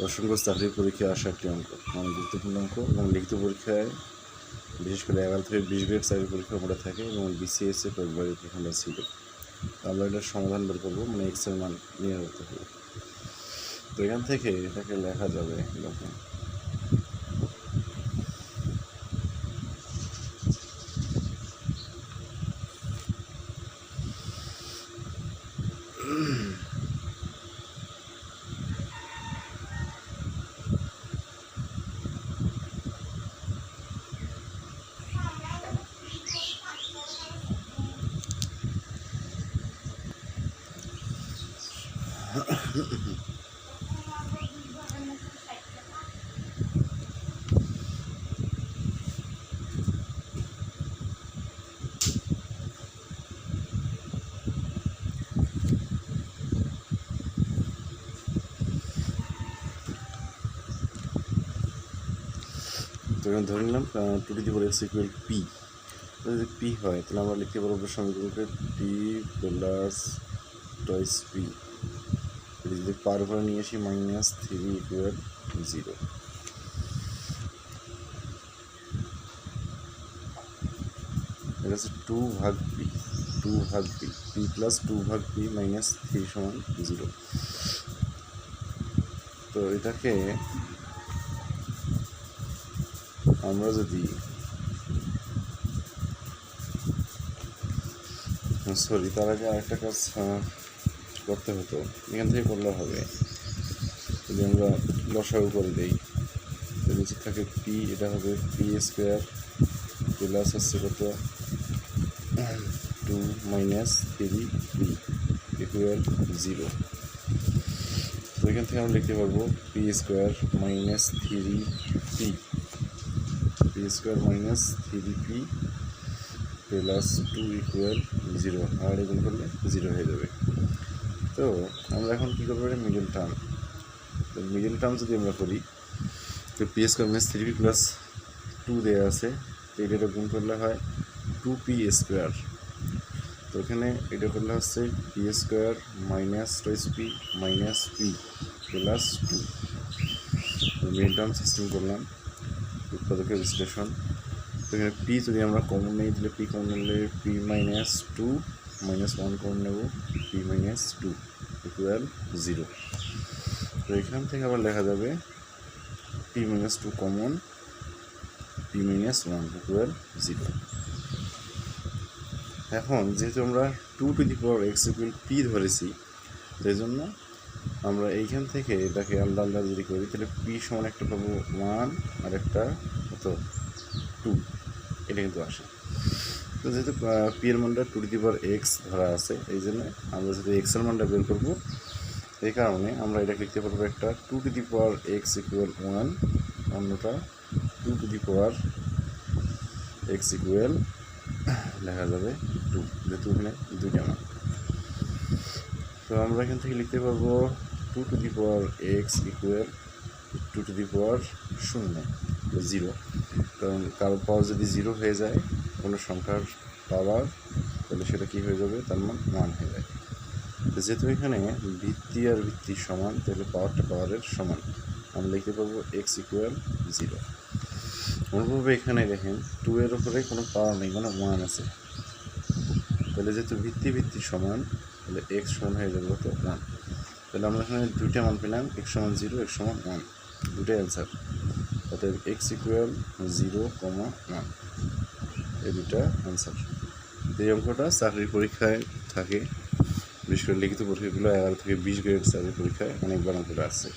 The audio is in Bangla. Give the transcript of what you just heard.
অসংখ্য চাকরির পরীক্ষায় আসা একটি অঙ্ক, অনেক গুরুত্বপূর্ণ অঙ্ক এবং লিখিত পরীক্ষায় বিশেষ করে 11 থেকে 20 গ্রেড চাকরির পরীক্ষা পড়ে থাকে এবং বিসিএসএ কয়েকবারের পরীক্ষা ছিল। আমরা এটার সমাধান বের করবো, মানে এক্সের মান নিয়ে করতে হবে। তো এখান থেকে এটাকে লেখা যাবে দেখুন, তো এখানে ধরে নিলাম 2 equal পি। যদি পি হয় তাহলে আমরা লিখতে পারবো সমীকরণকে পি প্লাস টয়েস পি। যদি পার করে নিয়ে আসি -3 ইকুয়াল 0। এটা হচ্ছে 2 ভাগ পি, 2 ভাগ পি, পি প্লাস 2 ভাগ পি -3 সমান 0। তো এটাকে আমরা যদি তার আগে আরেকটা কাজ করতে হতো, এখান থেকে করলে হবে। যদি আমরা লসাগু করে দিই, নিচে থাকে পি, এটা হবে পি স্কোয়ার প্লাস হচ্ছে কত 2 - 3 পি ইকুয়াল 0। তো এখান থেকে আমরা লিখতে পারবো P square -3 P, P square -3 P plus 2 equal 0। আর এগুলো করলে 0 হয়ে যাবে। তো আমরা এখন কী করবো, মিডল টার্ম। তো মিডল টার্ম যদি আমরা করি, তো পি স্কোয়ার -3 পি প্লাস 2 দেওয়া আছে, তো এটা গুণ করলে হয় 2 পি স্কোয়ার। তো এখানে এটা করলে হচ্ছে P square -2 P P plus 2। Middle term system করলাম, উৎপাদকের বিশ্লেষণ। তো এখানে পি যদি আমরা কমন নেই, তাহলে পি কমন নিলে পি -2 -1 কমন নেব, পি -2 ইকুয়াল 0। তো এখান থেকে আবার লেখা যাবে পি -2 কমন, পি -1 ইকুয়াল 0। এখন যেহেতু আমরা 2 to the power x equal P ধরেছি, সেই জন্য আমরা এইখান থেকে এটাকে আলাদা আলাদা যদি করি, তাহলে পি সমান একটা পাবো 1 আর একটা কত 2, এটা কিন্তু আসে। তো যেহেতু পি এর মানটা 2 টু দি পাওয়ার x ধরা আছে, এই জন্য আমরা যদি x এর মানটা বের করবো, এই কারণে আমরা এটা লিখতে পারবো একটা 2 to the power x equal 1, অন্যটা 2 to the power x equal লেখা যাবে 2, যেহেতু এখানে দুইটা মান। তো আমরা এখান থেকে লিখতে পারবো 2 to the power x equal 2 to the power 0। কারণ কারো পাওয়ার যদি 0 হয়ে যায়, কোনো সংখ্যার পাওয়ার, তাহলে সেটা কী হয়ে যাবে, তার মান 1 হয়ে যায়। তো যেহেতু এখানে ভিত্তি আর ভিত্তি সমান, তাহলে পাওয়ারটা পাওয়ারের সমান, আমরা লিখতে পারবো x ইকুয়াল 0। অনুরূপভাবে এখানে দেখেন 2 এর উপরে কোনো পাওয়ার নেই, মানে 1 আছে। তাহলে যেহেতু ভিত্তি ভিত্তি সমান, তাহলে x সমান হয়ে যাবে কত 1। তাহলে আমরা এখানে দুইটা মান পেলাম, x সমান 0, x সমান 1, দুটাই অ্যান্সার। অর্থাৎ x ইকুয়াল 0, 1, এই দুটা অ্যান্সার। এই অঙ্কটা চাকরির পরীক্ষায় থাকে, বিশেষ করে লিখিত পরীক্ষাগুলো 11 থেকে 20 গ্রেড চাকরির পরীক্ষায় অনেকবার অঙ্কটা আসছে।